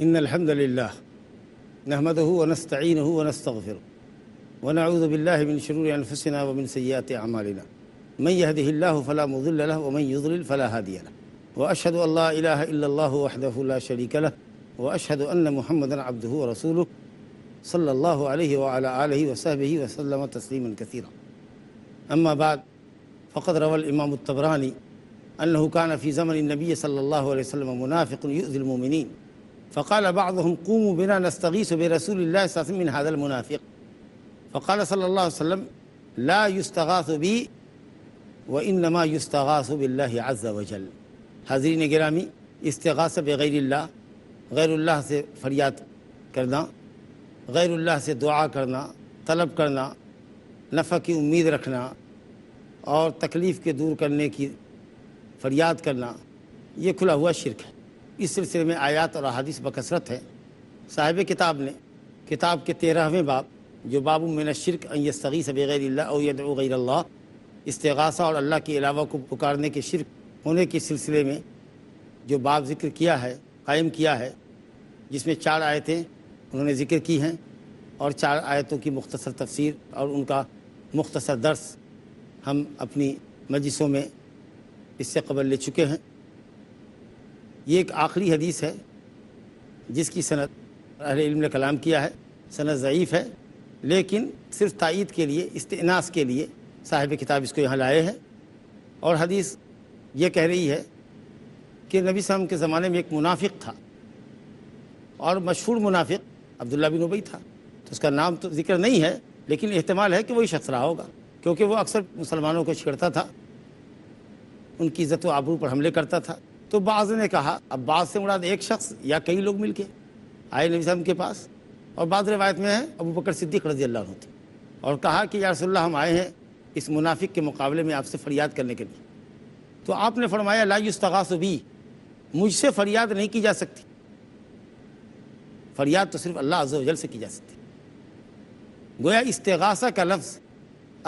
إن الحمد لله نحمده ونستعينه ونستغفره ونعوذ بالله من شرور أنفسنا ومن سيئات أعمالنا من يهده الله فلا مضل له ومن يضلل فلا هادي له وأشهد أن لا إله إلا الله وحده لا شريك له وأشهد أن محمدا عبده ورسوله صلى الله عليه وعلى آله وصحبه وسلم تسليما كثيرا. أما بعد فقد روى الإمام الطبراني أنه كان في زمن النبي صلى الله عليه وسلم منافق يؤذي المؤمنين فقال بعضهم قوموا بنا نستغيث برسول الله صلى الله عليه وسلم من هذا المنافق فقال صلى الله عليه وسلم لا يستغاث بي وإنما يستغاث بالله عز وجل. حاضرین گرامی، استغاثہ بغیر اللہ، غیر اللہ سے فریاد کرنا، غیر اللہ سے دعا کرنا، طلب کرنا، نفع کی امید رکھنا اور تکلیف کے دور کرنے کی فریاد کرنا، یہ کھلا ہوا شرک ہے۔ اس سلسلے میں آیات اور احادیث بکثرت ہے۔ صاحب کتاب نے کتاب کے 13ویں باب جو باب من الشرک ان یستغیث بغیر اللہ او یدعو غیر اللہ، استغاثہ اور اللہ کے علاوہ کو پکارنے کے شرک ہونے کے سلسلے میں جو باب ذکر کیا ہے، قائم کیا ہے، جس میں 4 آیتیں انہوں نے ذکر کی ہیں اور 4 آیتوں کی مختصر تفسیر اور ان کا مختصر درس ہم اپنی مجلسوں میں اس سے قبل لے چکے ہیں۔ یہ ایک آخری حدیث ہے جس کی سند اہل علم نے کلام کیا ہے، سند ضعیف ہے، لیکن صرف تائید کے لیے، استئناس کے لیے صاحب کتاب اس کو یہاں لائے ہیں۔ اور حدیث یہ کہہ رہی ہے کہ نبی صلی اللہ علیہ وسلم کے زمانے میں ایک منافق تھا اور مشہور منافق عبداللہ بن ابی تھا، تو اس کا نام تو ذکر نہیں ہے لیکن احتمال ہے کہ وہی شخص رہا ہوگا، کیونکہ وہ اکثر مسلمانوں کو چھیڑتا تھا، ان کی عزت و آبرو پر حملے کرتا تھا۔ تو بعض نے کہا، اب بعض سے مراد ایک شخص یا کئی لوگ مل کے آئے نبی صلی اللہ علیہ وسلم کے پاس، اور بعض روایت میں ہے ابو بکر صدیق رضی اللہ عنہ تھے، اور کہا کہ یا رسول اللہ ہم آئے ہیں اس منافق کے مقابلے میں آپ سے فریاد کرنے کے لیے۔ تو آپ نے فرمایا لا یستغاث بی، مجھ سے فریاد نہیں کی جا سکتی، فریاد تو صرف اللہ عز و جل سے کی جا سکتی۔ گویا استغاثہ کا لفظ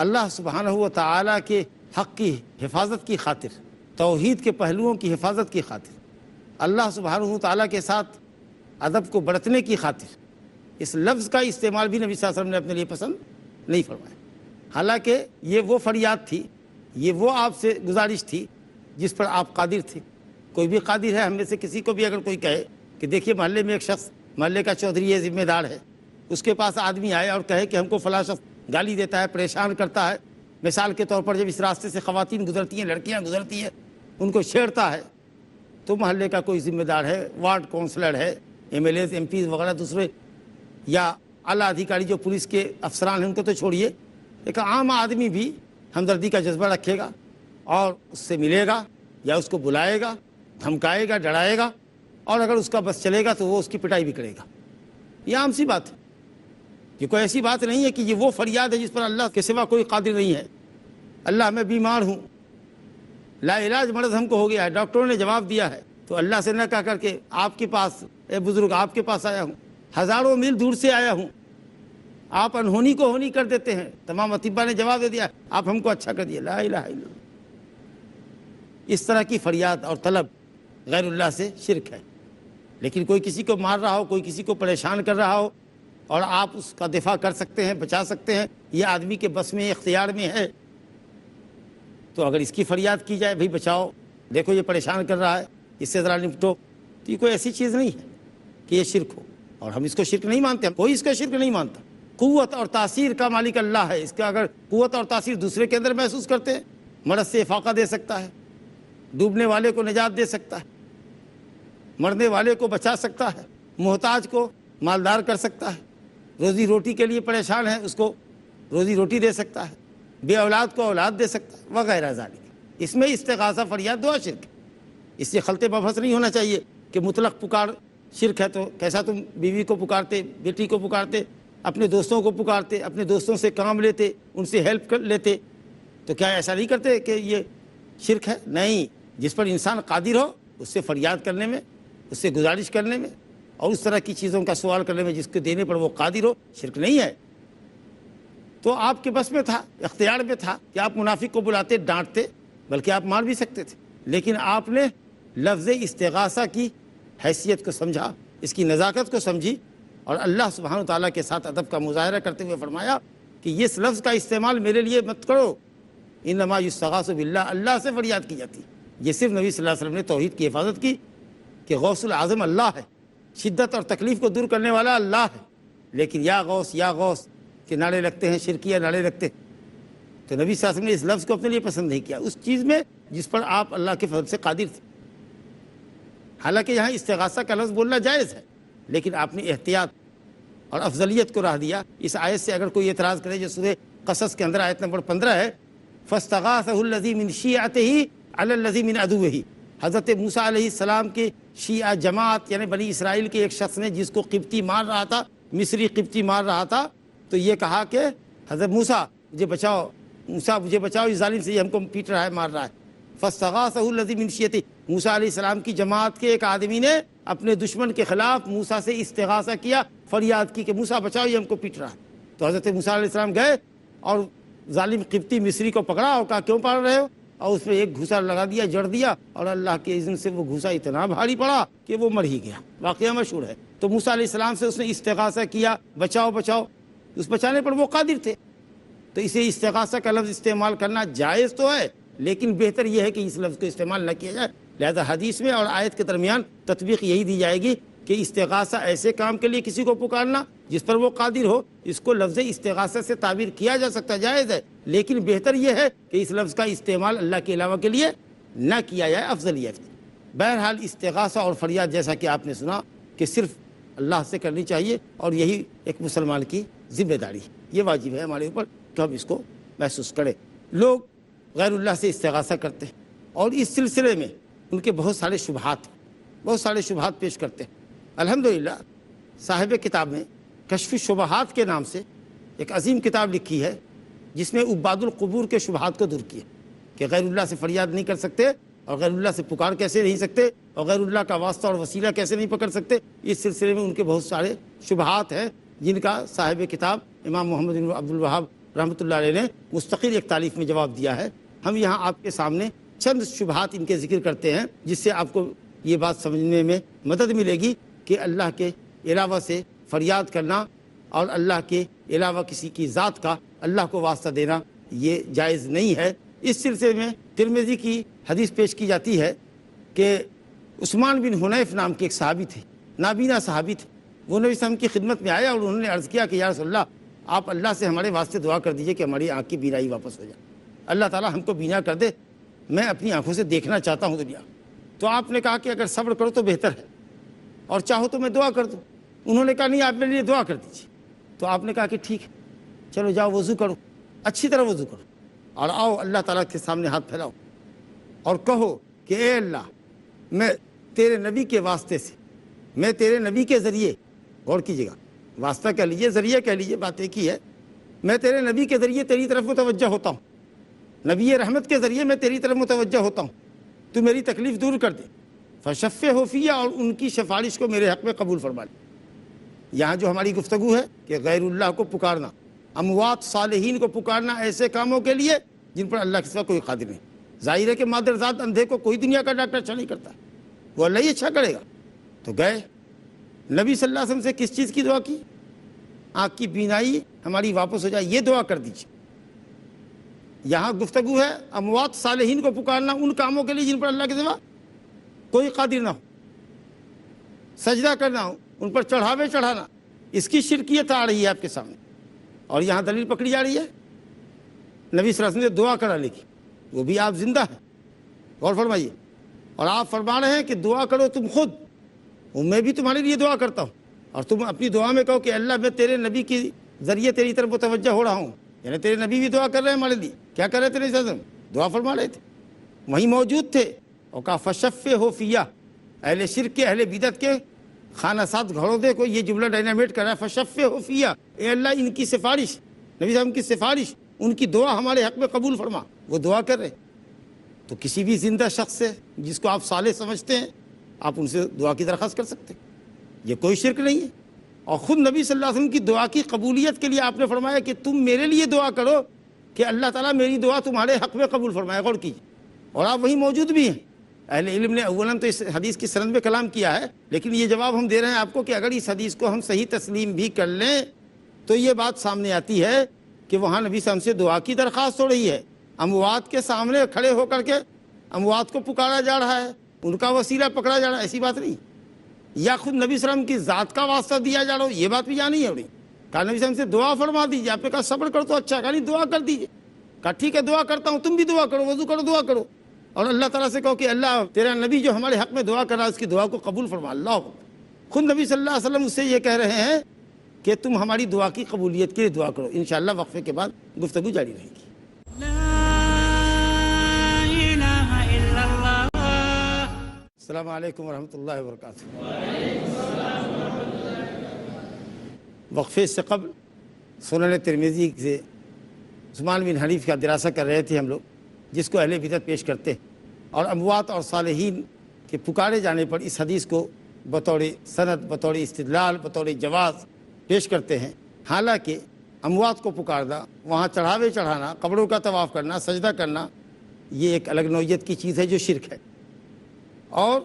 اللہ سبحانہ و تعالیٰ کے حق کی حفاظت کی خاطر، توحید کے پہلوؤں کی حفاظت کی خاطر، اللہ سبحانہ و تعالیٰ کے ساتھ ادب کو برتنے کی خاطر اس لفظ کا استعمال بھی نبی صلی اللہ علیہ وسلم نے اپنے لیے پسند نہیں فرمایا۔ حالانکہ یہ وہ فریاد تھی، یہ وہ آپ سے گزارش تھی جس پر آپ قادر تھے۔ کوئی بھی قادر ہے، ہم میں سے کسی کو بھی اگر کوئی کہے کہ دیکھیے محلے میں ایک شخص، محلے کا چودھری ہے، ذمہ دار ہے، اس کے پاس آدمی آئے اور کہے کہ ہم کو فلاں شخص گالی دیتا ہے، پریشان کرتا ہے، مثال کے طور پر جب اس راستے سے خواتین گزرتی ہیں، لڑکیاں گزرتی ہیں، ان کو چھیڑتا ہے، تو محلے کا کوئی ذمہ دار ہے، وارڈ کونسلر ہے، M L As, M Ps وغیرہ دوسرے یا اعلیٰ ادھیکاری جو پولیس کے افسران ہیں ان کو تو چھوڑیے، ایک عام آدمی بھی ہمدردی کا جذبہ رکھے گا اور اس سے ملے گا یا اس کو بلائے گا، دھمکائے گا، ڈرائے گا، اور اگر اس کا بس چلے گا تو وہ اس کی پٹائی بھی کرے گا۔ یہ عام سی بات ہے، یہ کوئی ایسی بات نہیں ہے کہ یہ وہ فریاد ہے جس پر اللہ کے سوا کوئی قادر نہیں ہے۔ اللہ میں بیمار ہوں، لا علاج مرض ہم کو ہو گیا ہے، ڈاکٹروں نے جواب دیا ہے، تو اللہ سے نہ کہہ کر کے آپ کے پاس، اے بزرگ آپ کے پاس آیا ہوں، ہزاروں میل دور سے آیا ہوں، آپ انہونی کو ہونی کر دیتے ہیں۔ تمام اطباء نے جواب دے دیا، آپ ہم کو اچھا کر دیا، لا الہ الا اللہ۔ اس طرح کی فریاد اور طلب غیر اللہ سے شرک ہے۔ لیکن کوئی کسی کو مار رہا ہو، کوئی کسی کو پریشان کر رہا ہو اور آپ اس کا دفاع کر سکتے ہیں، بچا سکتے ہیں، یہ آدمی کے بس میں، اختیار میں ہے، تو اگر اس کی فریاد کی جائے، بھئی بچاؤ، دیکھو یہ پریشان کر رہا ہے، اس سے ذرا نپٹو، تو یہ کوئی ایسی چیز نہیں ہے کہ یہ شرک ہو، اور ہم اس کو شرک نہیں مانتے، کوئی اس کا شرک نہیں مانتا۔ قوت اور تاثیر کا مالک اللہ ہے، اس کا اگر قوت اور تاثیر دوسرے کے اندر محسوس کرتے ہیں، مرض سے افاقہ دے سکتا ہے، ڈوبنے والے کو نجات دے سکتا ہے، مرنے والے کو بچا سکتا ہے، محتاج کو مالدار کر سکتا ہے، روزی روٹی کے لیے پریشان ہے اس کو روزی روٹی دے سکتا ہے، بے اولاد کو اولاد دے سکتا ہے وغیرہ ذالک۔ اس میں استغاثہ فریاد دعا شرک ہے، اس سے خلط مبحث نہیں ہونا چاہیے کہ مطلق پکار شرک ہے تو کیسا تم بیوی کو پکارتے، بیٹی کو پکارتے، اپنے دوستوں کو پکارتے، اپنے دوستوں سے کام لیتے، ان سے ہیلپ کر لیتے، تو کیا ایسا نہیں کرتے کہ یہ شرک ہے؟ نہیں، جس پر انسان قادر ہو اس سے فریاد کرنے میں، اس سے گزارش کرنے میں اور اس طرح کی چیزوں کا سوال کرنے میں جس کے دینے پر وہ قادر ہو، شرک نہیں ہے۔ تو آپ کے بس میں تھا، اختیار میں تھا کہ آپ منافق کو بلاتے، ڈانٹتے، بلکہ آپ مار بھی سکتے تھے، لیکن آپ نے لفظ استغاثہ کی حیثیت کو سمجھا، اس کی نزاکت کو سمجھی، اور اللہ سبحانہ و تعالیٰ کے ساتھ ادب کا مظاہرہ کرتے ہوئے فرمایا کہ اس لفظ کا استعمال میرے لیے مت کرو، انما یستغاث باللہ، اللہ سے فریاد کی جاتی۔ یہ صرف نبی صلی اللہ علیہ وسلم نے توحید کی حفاظت کی کہ غوث العظم اللہ ہے، شدت اور تکلیف کو دور کرنے والا اللہ ہے، لیکن یا غوث کے نعرے لگتے ہیں، شرکیہ نعرے لگتے ہیں، تو نبی صلی اللہ علیہ وسلم نے اس لفظ کو اپنے لیے پسند نہیں کیا اس چیز میں جس پر آپ اللہ کے فضل سے قادر تھے۔ حالانکہ یہاں استغاثہ کا لفظ بولنا جائز ہے، لیکن آپ نے احتیاط اور افضلیت کو راہ دیا۔ اس آیت سے اگر کوئی اعتراض کرے جو سورہ قصص کے اندر آیت نمبر 15 ہے، فاستغاثہ الذی من شیعتہ علی الذی من عدوہ، حضرت موسیٰ علیہ السلام کے شیعہ جماعت یعنی بنی اسرائیل کے ایک شخص نے جس کو قبطی مار رہا تھا، مصری قبطی مار رہا تھا، تو یہ کہا کہ حضرت موسیٰ مجھے بچاؤ، موسیٰ مجھے بچاؤ، اس ظالم سے یہ ہم کو پیٹ رہا ہے، مار رہا ہے۔ فاستغاثہ الذی من شیعتہ، موسیٰ علیہ السلام کی جماعت کے ایک آدمی نے اپنے دشمن کے خلاف موسیٰ سے استغاثہ کیا، فریاد کی کہ موسیٰ بچاؤ، یہ ہم کو پیٹ رہا ہے۔ تو حضرت موسیٰ علیہ السلام گئے اور ظالم قبطی مصری کو پکڑا اور کہا کیوں پکڑ رہے ہو، اور اس میں ایک گھوسا لگا دیا، جڑ دیا، اور اللہ کے اذن سے وہ گھوسا اتنا بھاری پڑا کہ وہ مر ہی گیا۔ واقعہ مشہور ہے۔ تو موسیٰ علیہ السلام سے اس نے استغاثہ کیا، بچاؤ بچاؤ، اس بچانے پر وہ قادر تھے۔ تو اسے استغاثہ کا لفظ استعمال کرنا جائز تو ہے، لیکن بہتر یہ ہے کہ اس لفظ کو استعمال نہ کیا جائے۔ لہذا حدیث میں اور آیت کے درمیان تطبیق یہی دی جائے گی کہ استغاثہ ایسے کام کے لیے کسی کو پکارنا جس پر وہ قادر ہو، اس کو لفظ استغاثہ سے تعبیر کیا جا سکتا، جائز ہے، لیکن بہتر یہ ہے کہ اس لفظ کا استعمال اللہ کے علاوہ کے لیے نہ کیا جائے، افضلیت۔ بہرحال استغاثہ اور فریاد جیسا کہ آپ نے سنا کہ صرف اللہ سے کرنی چاہیے، اور یہی ایک مسلمان کی ذمہ داری ہے، یہ واجب ہے ہمارے اوپر کہ ہم اس کو محسوس کریں۔ لوگ غیر اللہ سے استغاثہ کرتے ہیں اور اس سلسلے میں ان کے بہت سارے شبہات پیش کرتے ہیں۔ الحمدللہ صاحب کتاب نے کشف الشبہات کے نام سے ایک عظیم کتاب لکھی ہے جس میں عباد القبور کے شبہات کو دور کیا کہ غیر اللہ سے فریاد نہیں کر سکتے، اور غیر اللہ سے پکار کیسے نہیں سکتے، اور غیر اللہ کا واسطہ اور وسیلہ کیسے نہیں پکڑ سکتے۔ اس سلسلے میں ان کے بہت سارے شبہات ہیں جن کا صاحب کتاب امام محمد بن عبد الوہاب رحمۃ اللہ علیہ نے مستقل ایک تالیف میں جواب دیا ہے۔ ہم یہاں آپ کے سامنے چند شبہات ان کے ذکر کرتے ہیں جس سے آپ کو یہ بات سمجھنے میں مدد ملے گی کہ اللہ کے علاوہ سے فریاد کرنا اور اللہ کے علاوہ کسی کی ذات کا اللہ کو واسطہ دینا یہ جائز نہیں ہے۔ اس سلسلے میں ترمذی کی حدیث پیش کی جاتی ہے کہ عثمان بن حنیف نام کے ایک صحابی تھے، نابینا صحابی تھے، وہ نبی صلی اللہ علیہ وسلم کی خدمت میں آئے اور انہوں نے عرض کیا کہ یا رسول اللہ، آپ اللہ سے ہمارے واسطے دعا کر دیجئے کہ ہماری آنکھ کی بینائی واپس ہو جائے، اللہ تعالیٰ ہم کو بینا کر دے، میں اپنی آنکھوں سے دیکھنا چاہتا ہوں دنیا۔ تو آپ نے کہا کہ اگر صبر کرو تو بہتر ہے، اور چاہو تو میں دعا کر دوں۔ انہوں نے کہا نہیں، آپ میرے لیے دعا کر دیجیے۔ تو آپ نے کہا کہ ٹھیک ہے، چلو جاؤ وضو کرو، اچھی طرح وضو کرو، اور آؤ اللہ تعالیٰ کے سامنے ہاتھ پھیلاؤ اور کہو کہ اے اللہ، میں تیرے نبی کے واسطے سے، میں تیرے نبی کے ذریعے، غور کیجیے گا، واسطہ کہہ لیجیے، ذریعہ کہہ لیجیے، بات ایک ہی ہے، میں تیرے نبی کے ذریعے تیری طرف متوجہ ہوتا ہوں، نبی رحمت کے ذریعے میں تیری طرف متوجہ ہوتا ہوں، تو میری تکلیف دور کر دے، فشفعہ فیہ، اور ان کی سفارش کو میرے حق میں قبول فرما لے۔ یہاں جو ہماری گفتگو ہے کہ غیر اللہ کو پکارنا، اموات صالحین کو پکارنا ایسے کاموں کے لیے جن پر اللہ کے سوا کوئی قادر نہیں۔ ظاہر ہے کہ مادرزاد اندھے کو کوئی دنیا کا ڈاکٹر اچھا نہیں کرتا، وہ اللہ ہی اچھا کرے گا۔ تو گئے نبی صلی اللہ علیہ وسلم سے کس چیز کی دعا کی؟ آنکھ کی بینائی ہماری واپس ہو جائے، یہ دعا کر دیجیے۔ یہاں گفتگو ہے اموات صالحین کو پکارنا ان کاموں کے لیے جن پر اللہ کے سوا کوئی قادر نہ ہو، سجدہ کرنا ہو، ان پر چڑھاوے چڑھانا، اس کی شرکیت آ رہی ہے آپ کے سامنے، اور یہاں دلیل پکڑی جا رہی ہے۔ نبی صلی اللہ علیہ وسلم نے دعا کرا لکھی، وہ بھی آپ زندہ ہیں، غور فرمائیے، اور آپ فرما رہے ہیں کہ دعا کرو تم خود، اور میں بھی تمہارے لیے دعا کرتا ہوں، اور تم اپنی دعا میں کہو کہ اللہ میں تیرے نبی کے ذریعے تیری طرف متوجہ ہو رہا ہوں، یعنی تیرے نبی بھی دعا کر رہے ہیں ہمارے لیے. کیا کر رہے تھے نبی صلی اللہ علیہ وسلم؟ دعا فرما رہے تھے، وہیں موجود تھے. اور کہا فشفہ فیہ، اہل شرک کے، اہل بدعت کے خانہ ساتھ گھڑودے کو یہ جملہ ڈائنامیٹ کر رہا ہے، فشفہ فیہ، اے اللہ ان کی سفارش، نبی صاحب کی سفارش، ان کی دعا ہمارے حق میں قبول فرما. وہ دعا کر رہے. تو کسی بھی زندہ شخص سے جس کو آپ صالح سمجھتے ہیں، آپ ان سے دعا کی درخواست کر سکتے ہیں، یہ کوئی شرک نہیں ہے. اور خود نبی صلی اللہ علیہ وسلم کی دعا کی قبولیت کے لیے آپ نے فرمایا کہ تم میرے لیے دعا کرو کہ اللہ تعالیٰ میری دعا تمہارے حق میں قبول فرمائے. غور کیجیے. اور آپ وہیں موجود بھی ہیں. اہل علم نے اولاً تو اس حدیث کی سند میں کلام کیا ہے، لیکن یہ جواب ہم دے رہے ہیں آپ کو کہ اگر اس حدیث کو ہم صحیح تسلیم بھی کر لیں تو یہ بات سامنے آتی ہے کہ وہاں نبی صلی اللہ علیہ وسلم سے دعا کی درخواست ہو رہی ہے. اموات کے سامنے کھڑے ہو کر کے اموات کو پکارا جا رہا ہے، ان کا وسیلہ پکڑا جا رہا ہے، ایسی بات نہیں. یا خود نبی صلی اللہ علیہ وسلم کی ذات کا واسطہ دیا جا رہا ہو، یہ بات بھی جانی ہے. ہو رہی کہا نبی صلی اللہ علیہ وسلم سے دعا فرما دیجیے. آپ نے کہا صبر کر تو اچھا، کہا نہیں دعا کر دیجیے. کہا ٹھیک ہے دعا کرتا ہوں، تم بھی دعا کرو، وضو کرو، دعا کرو، اور اللہ تعالیٰ سے کہو کہ اللہ تیرا نبی جو ہمارے حق میں دعا کر رہا ہے اس کی دعا کو قبول فرما. اللہ خود نبی صلی اللہ علیہ وسلم اس سے یہ کہہ رہے ہیں کہ تم ہماری دعا کی قبولیت کے لیے دعا کرو. انشاءاللہ وقفے کے بعد گفتگو جاری رہے گی. السلام علیکم ورحمۃ اللہ وبرکاتہ. وقفے سے قبل سنن ترمذی سے عثمان بن حنیف کا دراسہ کر رہے تھے ہم لوگ، جس کو اہل بدعت پیش کرتے ہیں، اور اموات اور صالحین کے پکارے جانے پر اس حدیث کو بطور سند، بطور استدلال، بطور جواز پیش کرتے ہیں. حالانکہ اموات کو پکارنا، وہاں چڑھاوے چڑھانا، قبروں کا طواف کرنا، سجدہ کرنا، یہ ایک الگ نوعیت کی چیز ہے جو شرک ہے. اور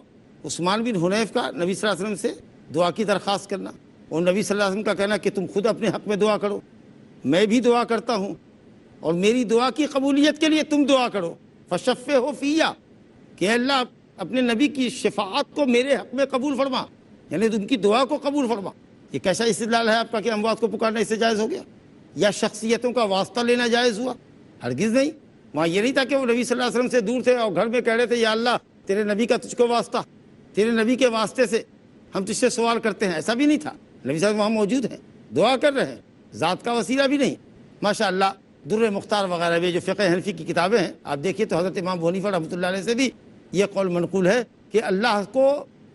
عثمان بن حنیف کا نبی صلی اللہ علیہ وسلم سے دعا کی درخواست کرنا، اور نبی صلی اللہ علیہ وسلم کا کہنا کہ تم خود اپنے حق میں دعا کرو، میں بھی دعا کرتا ہوں، اور میری دعا کی قبولیت کے لیے تم دعا کرو. فشفہ فیہ، کہ اللہ اپنے نبی کی شفاعت کو میرے حق میں قبول فرما، یعنی ان کی دعا کو قبول فرما. یہ کیسا استدلال ہے آپ کا کہ اموات کو پکارنا اس سے جائز ہو گیا؟ یا شخصیتوں کا واسطہ لینا جائز ہوا؟ ہرگز نہیں. وہاں یہ نہیں تھا کہ وہ نبی صلی اللہ علیہ وسلم سے دور تھے اور گھر میں کہہ رہے تھے یا اللہ تیرے نبی کا تجھ کو واسطہ، تیرے نبی کے واسطے سے ہم تجھ سے سوال کرتے ہیں. ایسا بھی نہیں تھا. نبی صاحب وہاں موجود ہیں، دعا کر رہے ہیں، ذات کا وسیلہ بھی نہیں. ماشاء اللہ در مختار وغیرہ بھی جو فقہ حنفی کی کتابیں ہیں آپ دیکھیے تو حضرت امام ابو حنیفہ رحمۃ اللہ علیہ سے بھی یہ قول منقول ہے کہ اللہ کو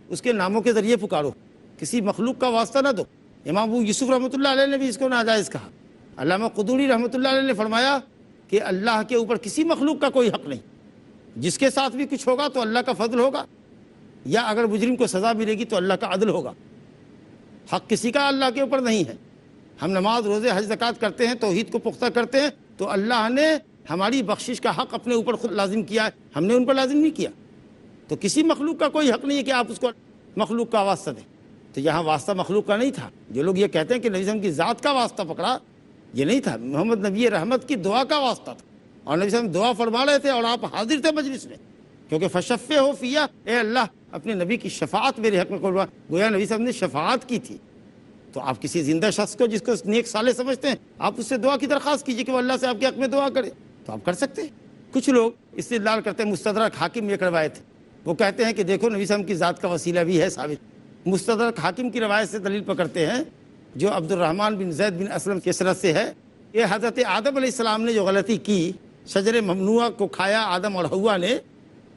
اس کے ناموں کے ذریعے پکارو، کسی مخلوق کا واسطہ نہ دو. امام ابو یوسف رحمۃ اللہ علیہ نے بھی اس کو ناجائز کہا. علامہ قدوری رحمۃ اللہ علیہ نے فرمایا کہ اللہ کے اوپر کسی مخلوق کا کوئی حق نہیں، جس کے ساتھ بھی کچھ ہوگا تو اللہ کا فضل ہوگا، یا اگر مجرم کو سزا ملے گی تو اللہ کا عدل ہوگا. حق کسی کا اللہ کے اوپر نہیں ہے. ہم نماز، روزے، حج، زکوٰۃ کرتے ہیں، توحید کو پختہ کرتے ہیں تو اللہ نے ہماری بخشش کا حق اپنے اوپر خود لازم کیا ہے، ہم نے ان پر لازم نہیں کیا. تو کسی مخلوق کا کوئی حق نہیں ہے کہ آپ اس کو مخلوق کا واسطہ دیں. تو یہاں واسطہ مخلوق کا نہیں تھا. جو لوگ یہ کہتے ہیں کہ نبی صلی اللہ علیہ وسلم کی ذات کا واسطہ پکڑا، یہ نہیں تھا. محمد نبی رحمت کی دعا کا واسطہ تھا، اور نبی صلی اللہ علیہ وسلم دعا فرما رہے تھے اور آپ حاضر تھے مجلس میں، کیونکہ فشفہ فیہ، اے اللہ اپنے نبی کی شفاعت میرے حق میں کروا. گویا نبی صلی اللہ علیہ وسلم نے شفاعت کی تھی. تو آپ کسی زندہ شخص کو جس کو نیک صالح سمجھتے ہیں آپ اس سے دعا کی درخواست کیجیے کہ وہ اللہ سے آپ کے حق میں دعا کرے، تو آپ کر سکتے ہیں. کچھ لوگ استدلال کرتے ہیں، مستدرک حاکم یہ روایت ہے، وہ کہتے ہیں کہ دیکھو نبی صلی اللہ علیہ وسلم کی ذات کا وسیلہ بھی ہے ثابت. مستدرک حاکم کی روایت سے دلیل پکڑتے ہیں جو عبد الرحمن بن زید بن اسلم کی سند سے ہے. یہ حضرت آدم علیہ السلام نے جو غلطی کی، شجر ممنوعہ کو کھایا آدم اور حوا نے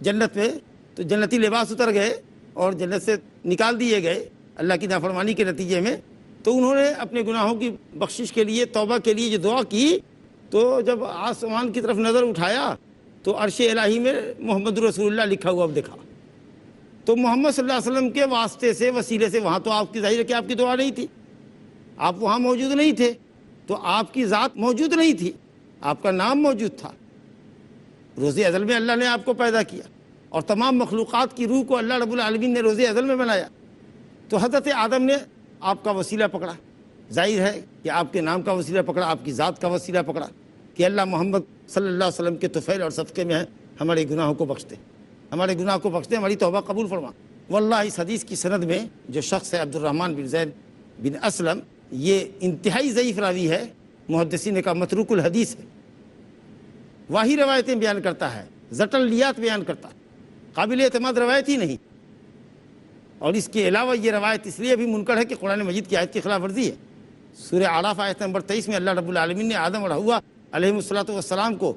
جنت میں، تو جنتی لباس اتر گئے اور جنت سے نکال دیے گئے اللہ کی نافرمانی کے نتیجے میں. تو انہوں نے اپنے گناہوں کی بخشش کے لیے، توبہ کے لیے جو دعا کی، تو جب آسمان کی طرف نظر اٹھایا تو عرش الہی میں محمد رسول اللہ لکھا ہوا اب دیکھا. تو محمد صلی اللہ علیہ وسلم کے واسطے سے، وسیلے سے وہاں تو آپ کی ظاہر ہے کہ آپ کی دعا نہیں تھی، آپ وہاں موجود نہیں تھے، تو آپ کی ذات موجود نہیں تھی، آپ کا نام موجود تھا. روز ازل میں اللہ نے آپ کو پیدا کیا، اور تمام مخلوقات کی روح کو اللہ رب العالمین نے روز ازل میں بنایا. تو حضرت آدم نے آپ کا وسیلہ پکڑا، ظاہر ہے کہ آپ کے نام کا وسیلہ پکڑا، آپ کی ذات کا وسیلہ پکڑا کہ اللہ محمد صلی اللہ علیہ وسلم کے طفیل اور صدقے میں ہے، ہمارے گناہوں کو بخش دے، ہمارے گناہ کو بخش دے، ہماری توبہ قبول فرما. واللہ اس حدیث کی سند میں جو شخص ہے عبد الرحمن بن زید بن اسلم، یہ انتہائی ضعیف راوی ہے، محدثین کا متروک الحدیث ہے. واہی روایتیں بیان کرتا ہے، زٹلیات بیان کرتا ہے، قابل اعتماد روایت ہی نہیں. اور اس کے علاوہ یہ روایت اس لیے بھی منکر ہے کہ قرآن مجید کی آیت کی خلاف ورزی ہے. سورہ اعراف آیت نمبر 23 میں اللہ رب العالمین نے آدم اور حوا علیہ الصلوۃ والسلام کو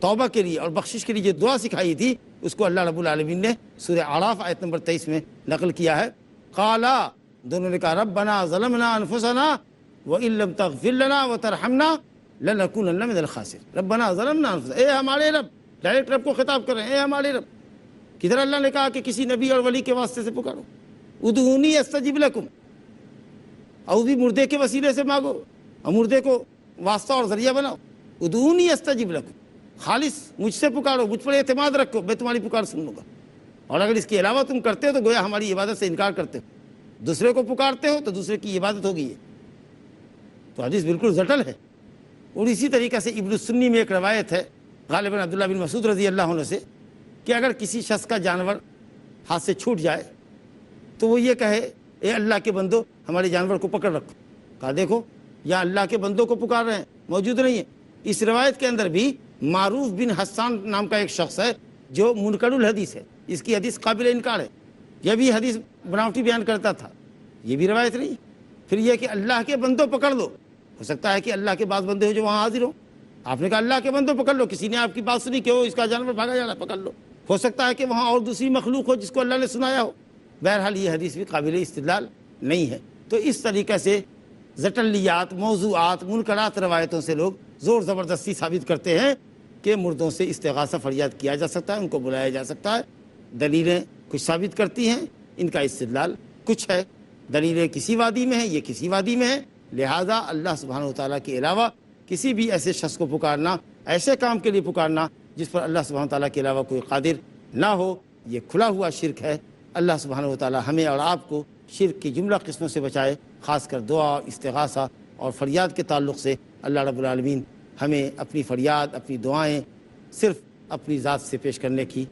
توبہ کے لیے اور بخشش کے لیے جو دعا سکھائی تھی، اس کو اللہ رب العالمین نے سورہ اعراف آیت نمبر 23 میں نقل کیا ہے۔ قالا، دونوں نے کہا ربنا ظلمنا انفسنا وان لم تغفر لنا وترحمنا لنکونن من الخاسرین۔ ربنا ظلمنا انفسنا، اے ہمارے رب، ڈائریکٹ رب کو خطاب کر رہے ہیں، اے ہمارے رب۔ کدھر اللہ نے کہا کہ کسی نبی اور ولی کے واسطے سے پکارو، ادعونی استجب لکم، اور بھی مردے کے وسیلے سے مانگو اور مردے کو واسطہ اور ذریعہ بناؤ۔ ادعونی استجب لکم، خالص مجھ سے پکارو، مجھ پر اعتماد رکھو، میں تمہاری پکار سن لوں گا۔ اور اگر اس کے علاوہ تم کرتے ہو تو گویا ہماری عبادت سے انکار کرتے ہو، دوسرے کو پکارتے ہو تو دوسرے کی عبادت ہوگی یہ۔ تو حدیث بالکل زٹل ہے۔ اور اسی طریقے سے ابن السنی میں ایک روایت ہے غالباً عبداللہ بن مسعود رضی اللہ عنہ سے، کہ اگر کسی شخص کا جانور ہاتھ سے چھوٹ جائے تو وہ یہ کہے اے اللہ کے بندو ہمارے جانور کو پکڑ رکھو۔ کہا دیکھو یا اللہ کے بندوں کو پکار رہے ہیں، موجود نہیں ہے۔ اس روایت کے اندر بھی معروف بن حسان نام کا ایک شخص ہے جو منکر الحدیث ہے، اس کی حدیث قابل انکار ہے، یہ بھی حدیث بناوٹی بیان کرتا تھا، یہ بھی روایت نہیں۔ پھر یہ کہ اللہ کے بندوں پکڑ لو، ہو سکتا ہے کہ اللہ کے بعض بندے ہو جو وہاں حاضر ہوں، آپ نے کہا اللہ کے بندوں پکڑ لو، کسی نے آپ کی بات سنی کہ وہ اس کا جانور بھاگا جا رہا ہے، پکڑ لو۔ ہو سکتا ہے کہ وہاں اور دوسری مخلوق ہو جس کو اللہ نے سنایا ہو۔ بہرحال یہ حدیث بھی قابل استدلال نہیں ہے۔ تو اس طریقے سے زٹلیات، موضوعات، منکرات روایتوں سے لوگ زور زبردستی ثابت کرتے ہیں کہ مردوں سے استغاثہ فریاد کیا جا سکتا ہے، ان کو بلایا جا سکتا ہے۔ دلیلیں کچھ ثابت کرتی ہیں، ان کا استدلال کچھ ہے۔ دلیلیں کسی وادی میں ہیں، یہ کسی وادی میں ہے، لہذا اللہ سبحانہ و تعالیٰ کے علاوہ کسی بھی ایسے شخص کو پکارنا، ایسے کام کے لیے پکارنا جس پر اللہ سبحانہ و تعالیٰ کے علاوہ کوئی قادر نہ ہو، یہ کھلا ہوا شرک ہے۔ اللہ سبحانہ و تعالیٰ ہمیں اور آپ کو شرک کی جملہ قسموں سے بچائے، خاص کر دعا، استغاثہ اور فریاد کے تعلق سے۔ اللہ رب العالمین ہمیں اپنی فریاد، اپنی دعائیں صرف اپنی ذات سے پیش کرنے کی،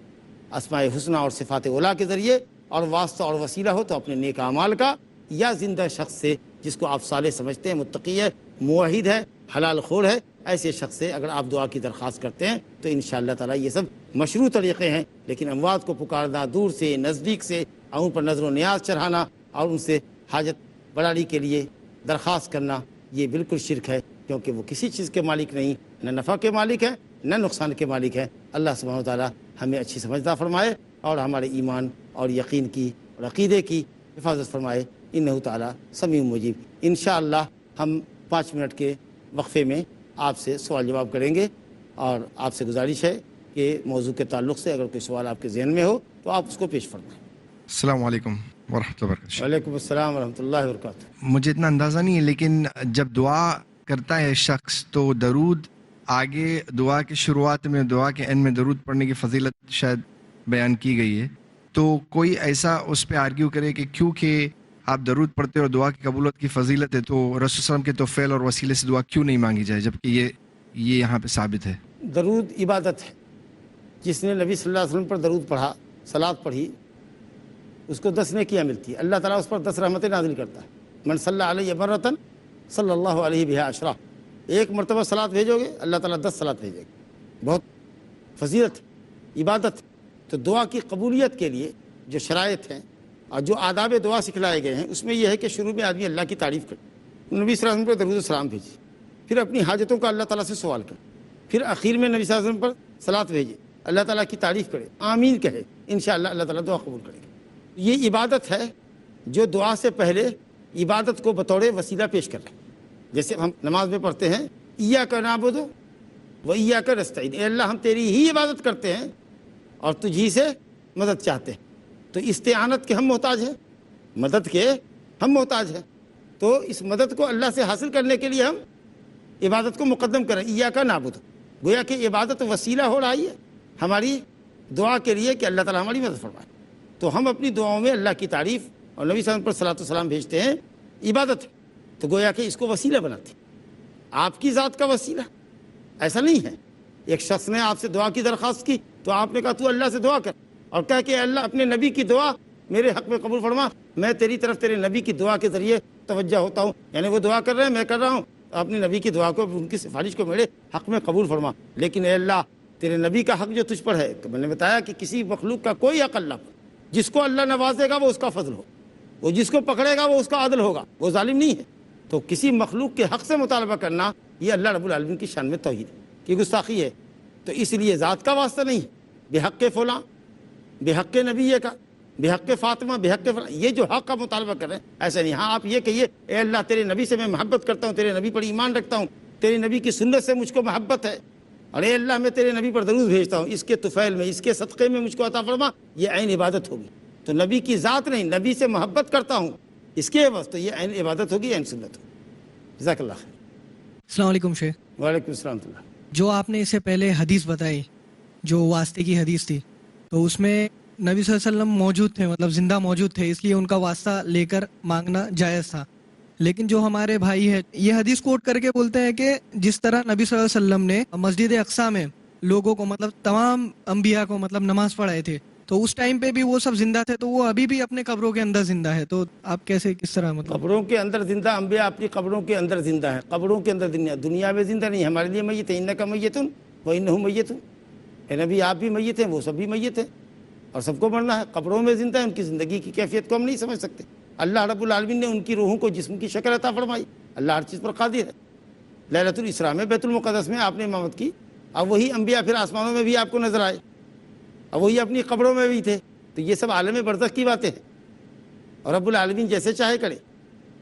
اسماء حسنہ اور صفات اولیٰ کے ذریعے، اور واسطہ اور وسیلہ ہو تو اپنے نیک اعمال کا، یا زندہ شخص سے جس کو آپ صالح سمجھتے ہیں، متقی ہے، موحد ہے، حلال خور ہے، ایسے شخص سے اگر آپ دعا کی درخواست کرتے ہیں تو انشاءاللہ تعالیٰ یہ سب مشروع طریقے ہیں۔ لیکن اموات کو پکارنا دور سے، نزدیک سے، اور ان پر نظر و نیاز چڑھانا اور ان سے حاجت بڑھانے کے لیے درخواست کرنا، یہ بالکل شرک ہے، کیونکہ وہ کسی چیز کے مالک نہیں، نہ نفع کے مالک ہے نہ نقصان کے مالک ہے۔ اللہ سبحانہ و تعالیٰ ہمیں اچھی سمجھدار فرمائے اور ہمارے ایمان اور یقین کی اور عقیدے کی حفاظت فرمائے۔ انہ تعالیٰ سمیع مجیب۔ انشاءاللہ ہم 5 منٹ کے وقفے میں آپ سے سوال جواب کریں گے، اور آپ سے گزارش ہے کہ موضوع کے تعلق سے اگر کوئی سوال آپ کے ذہن میں ہو تو آپ اس کو پیش فرمائیں۔ السلام علیکم ورحمۃ اللہ وبرکاتہ۔ وعلیکم السلام ورحمۃ اللہ وبرکاتہ۔ مجھے اتنا اندازہ نہیں ہے، لیکن جب دعا کرتا ہے شخص تو درود آگے، دعا کی شروعات میں، دعا کے اینڈ میں درود پڑھنے کی فضیلت شاید بیان کی گئی ہے، تو کوئی ایسا اس پہ آرگیو کرے کہ کیونکہ آپ درود پڑھتے اور دعا کی قبولیت کی فضیلت ہے تو رسول صلی اللہ علیہ وسلم کے توفیل اور وسیلے سے دعا کیوں نہیں مانگی جائے، جبکہ یہ یہاں پہ ثابت ہے؟ درود عبادت ہے، جس نے نبی صلی اللہ علیہ وسلم پر درود پڑھا، صلوات پڑھی، اس کو 10 نیکیاں ملتی ہیں، اللہ تعالیٰ اس پر 10 رحمتیں نازل کرتا ہے۔ من صلی علیہ مرۃ صلی اللہ علیہ بہا عشرہ، ایک مرتبہ صلوات بھیجو گے اللہ تعالیٰ 10 صلوات بھیجے گا۔ بہت فضیلت عبادت۔ تو دعا کی قبولیت کے لیے جو شرائط ہیں اور جو آداب دعا سکھلائے گئے ہیں، اس میں یہ ہے کہ شروع میں آدمی اللہ کی تعریف کرے، نبی صلی اللہ علیہ وسلم پر درود و سلام بھیجے، پھر اپنی حاجتوں کا اللہ تعالیٰ سے سوال کرے، پھر آخر میں نبی صلی اللہ علیہ وسلم پر صلوات بھیجے، اللہ تعالیٰ کی تعریف کرے، آمین کہے، انشاءاللہ اللہ تعالیٰ دعا قبول کرے گا۔ یہ عبادت ہے جو دعا سے پہلے عبادت کو بطور وسیلہ پیش کر رہے ہیں۔ جیسے ہم نماز میں پڑھتے ہیں ایاک نعبد و ایاک نستعین، اے اللہ ہم تیری ہی عبادت کرتے ہیں اور تجھ ہی سے مدد چاہتے ہیں۔ تو استعانت کے ہم محتاج ہیں، مدد کے ہم محتاج ہیں، تو اس مدد کو اللہ سے حاصل کرنے کے لیے ہم عبادت کو مقدم کریں۔ ایاک نعبد، گویا کہ عبادت وسیلہ ہو رہی ہے ہماری دعا کے لیے کہ اللہ تعالیٰ ہماری مدد فرمائے۔ تو ہم اپنی دعاؤں میں اللہ کی تعریف اور نبی صلی اللہ علیہ وسلم پر صلاۃ و سلام بھیجتے ہیں، عبادت ہے، تو گویا کہ اس کو وسیلہ بناتے ہیں، آپ کی ذات کا وسیلہ۔ ایسا نہیں ہے ایک شخص نے آپ سے دعا کی درخواست کی تو آپ نے کہا تو اللہ سے دعا کر، اور کہا کہ اللہ اپنے نبی کی دعا میرے حق میں قبول فرما، میں تیری طرف تیرے نبی کی دعا کے ذریعے توجہ ہوتا ہوں، یعنی وہ دعا کر رہے ہیں میں کر رہا ہوں، اپنے نبی کی دعا کو، ان کی سفارش کو میرے حق میں قبول فرما۔ لیکن اے اللہ تیرے نبی کا حق جو تجھ پر ہے، میں نے بتایا کہ کسی مخلوق کا کوئی حق اللہ پر، جس کو اللہ نوازے گا وہ اس کا فضل ہو، وہ جس کو پکڑے گا وہ اس کا عدل ہوگا، وہ ظالم نہیں ہے۔ تو کسی مخلوق کے حق سے مطالبہ کرنا یہ اللہ رب العالمین کی شان میں توحید ہے۔ کہ گستاخی ہے. تو اس لیے ذات کا واسطہ نہیں, بحق فلاں, بحق نبی کا, بحق فاطمہ, بحق فلاں, یہ جو حق کا مطالبہ کر رہے ہیں ایسا نہیں. ہاں آپ یہ کہیے اے اللہ تیرے نبی سے میں محبت کرتا ہوں, تیرے نبی پر ایمان رکھتا ہوں, تیرے نبی کی سنت سے مجھ کو محبت ہے, اور اے اللہ میں تیرے نبی پر درود بھیجتا ہوں, اس کے طفیل میں, اس کے صدقے میں مجھ کو عطا فرما, یہ عین عبادت ہوگی. تو نبی کی ذات نہیں, نبی سے محبت کرتا ہوں اس کے عوض, تو یہ عین عبادت ہوگی, عین سنت ہوگی. جزاک اللہ خیر. السلام علیکم شیخ. وعلیکم السلام ورحمۃ اللہ. جو آپ نے اس سے پہلے حدیث بتائی جو واسطے کی حدیث تھی, تو اس میں نبی صلی اللہ علیہ وسلم موجود تھے, مطلب زندہ موجود تھے, اس لیے ان کا واسطہ لے کر مانگنا جائز تھا. لیکن جو ہمارے بھائی ہے یہ حدیث کوٹ کر کے بولتے ہیں کہ جس طرح نبی صلی اللہ علیہ وسلم نے مسجد اقصیٰ میں لوگوں کو, مطلب تمام انبیاء کو مطلب نماز پڑھائے تھے, تو اس ٹائم پہ بھی وہ سب زندہ تھے, تو وہ ابھی بھی اپنے قبروں کے اندر زندہ ہے. تو آپ کیسے, کس طرح مطلب؟ قبروں کے اندر زندہ, انبیاء اپنی قبروں کے اندر زندہ ہیں, قبروں کے اندر دنیا میں زندہ نہیں. ہمارے لیے میت ہے, انک میتن وانہم میتون. اے نبی آپ بھی میت ہیں, وہ سب بھی میت ہیں, اور سب کو مرنا ہے. قبروں میں زندہ ہیں, ان کی زندگی کی کیفیت کو ہم نہیں سمجھ سکتے. اللہ رب العالمین نے ان کی روحوں کو جسم کی شکل عطا فرمائی. اللہ ہر چیز پر قادر ہے. لیلۃ الاسراء میں بیت المقدس میں آپ نے امامت کی, اب وہی انبیاء پھر آسمانوں میں بھی آپ کو نظر آئے, اب وہی اپنی قبروں میں بھی تھے. تو یہ سب عالم برزخ کی باتیں ہیں, اور رب العالمین جیسے چاہے کرے.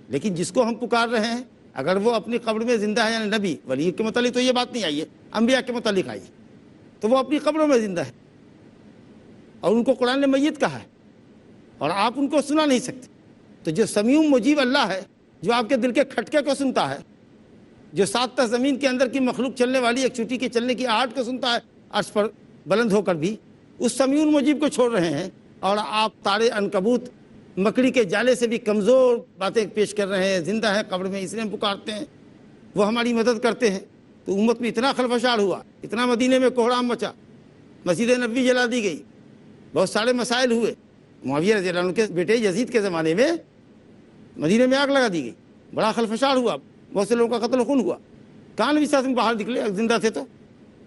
لیکن جس کو ہم پکار رہے ہیں, اگر وہ اپنی قبر میں زندہ ہے, یعنی نبی ولی کے متعلق تو یہ بات نہیں آئی ہے, انبیاء کے متعلق آئی ہے, تو وہ اپنی قبروں میں زندہ ہے, اور ان کو قرآن نے میت کہا ہے, اور آپ ان کو سنا نہیں سکتے. تو جو سمیع مجیب اللہ ہے, جو آپ کے دل کے کھٹکے کو سنتا ہے, جو 7 تہ زمین کے اندر کی مخلوق چلنے والی ایک چوٹی کے چلنے کی آہٹ کو سنتا ہے عرش پر بلند ہو کر بھی, اس سمیع مجیب کو چھوڑ رہے ہیں, اور آپ تارے عنکبوت مکڑی کے جالے سے بھی کمزور باتیں پیش کر رہے ہیں. زندہ ہے قبر میں, اس لیے ہم پکارتے ہیں, وہ ہماری مدد کرتے ہیں. تو امت میں اتنا خلفشار ہوا, اتنا مدینے میں کوہرام مچا, مسجد نبوی جلا دی گئی, بہت سارے مسائل ہوئے. معاویہ رضی اللہ عنہ کے بیٹے یزید کے زمانے میں مدینے میں آگ لگا دی گئی, بڑا خلفشار ہوا, بہت سے لوگوں کا قتل خون ہوا. کہاں نبی صلی اللہ علیہ وسلم باہر نکلے, زندہ تھے.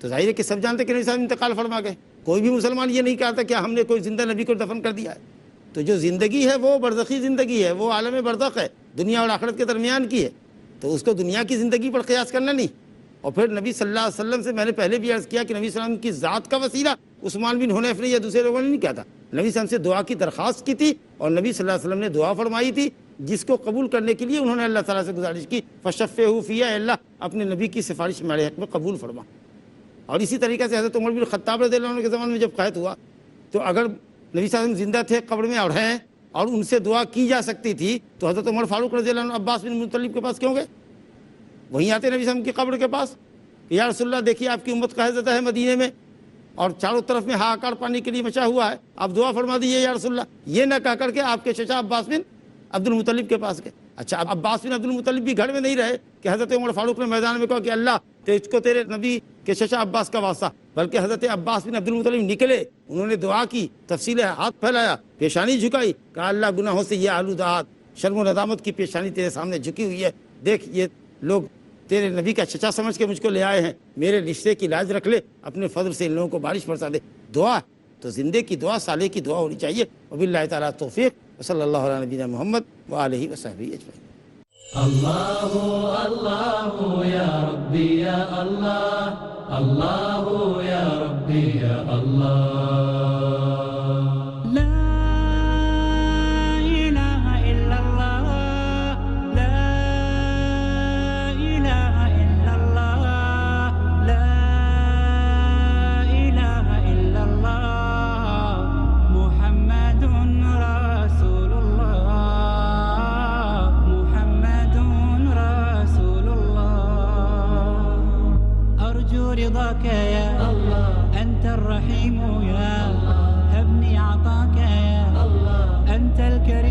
تو ظاہر ہے کہ سب جانتے کہ نبی صلی اللہ علیہ وسلم انتقال فرما گئے. کوئی بھی مسلمان یہ نہیں کہتا کہ ہم نے کوئی زندہ نبی کو دفن کر دیا ہے. تو جو زندگی ہے وہ برزخی زندگی ہے, وہ عالم برزخ ہے, دنیا اور آخرت کے درمیان کی ہے. تو اس کو دنیا کی زندگی پر قیاس کرنا نہیں. اور پھر نبی صلی اللہ علیہ وسلم سے میں نے پہلے بھی عرض کیا کہ نبی صلی اللہ علیہ وسلم کی ذات کا وسیلہ عثمان بن حنیف نے یا دوسرے لوگوں نے نہیں کیا تھا. نبی صلی اللہ علیہ وسلم سے دعا کی درخواست کی تھی, اور نبی صلی اللہ علیہ وسلم نے دعا فرمائی تھی, جس کو قبول کرنے کے لیے انہوں نے اللہ تعالیٰ سے گزارش کی, فشفعوا فیہ, اللہ اپنے نبی کی سفارش میرے حق میں قبول فرما. اور اسی طریقے سے حضرت عمر بن خطاب رضی اللہ عنہ کے زمانے میں جب قحط ہوا, تو اگر نبی صلی اللہ علیہ وسلم زندہ تھے, قبر میں اور ہیں, اور ان سے دعا کی جا سکتی تھی, تو حضرت عمر فاروق رضی اللہ عنہ عباس بن مطلب کے پاس کیوں گئے؟ وہیں آتے نبی صلی اللہ علیہ وسلم کی قبر کے پاس, یا رسول اللہ دیکھیے آپ کی امت قحط زدہ ہے مدینے میں, اور چاروں طرف میں ہاکار پانی کے لیے مچا ہوا ہے, آپ دعا فرما دیجیے یا رسول اللہ. یہ نہ کہہ کر کے آپ کے چچا عباس بن عبد المطلب کے پاس گئے. اچھا, عباس بن عبد المطلب بھی گھر میں نہیں رہے کہ حضرت عمر فاروق نے میدان میں کہا کہ اللہ تجھ کو تیرے نبی کے چچا عباس کا واسطہ, بلکہ حضرت عباس بن عبد المطلب نکلے, انہوں نے دعا کی, تفصیل ہاتھ پھیلایا, پیشانی جھکائی, کہا اللہ گناہوں سے یہ آلودات, شرم و ندامت کی پیشانی تیرے سامنے جھکی ہوئی ہے, دیکھ یہ لوگ تیرے نبی کا چچا سمجھ کے مجھ کو لے آئے ہیں, میرے رشتے کی لاج رکھ لے, اپنے فضل سے ان لوگوں کو بارش برسا دے. دعا تو زندے کی دعا, سالے کی دعا ہونی چاہیے. وباللہ تعالیٰ توفیق, وصلی اللہ علیہ نبینا محمد وآلہ وصحبہ اجمعین. اللہ اللہ یا ربی یا اللہ, اللہ یا ربی یا اللہ. رضاك يا الله أنت الرحيم يا الله هبني عطاك يا الله أنت الكريم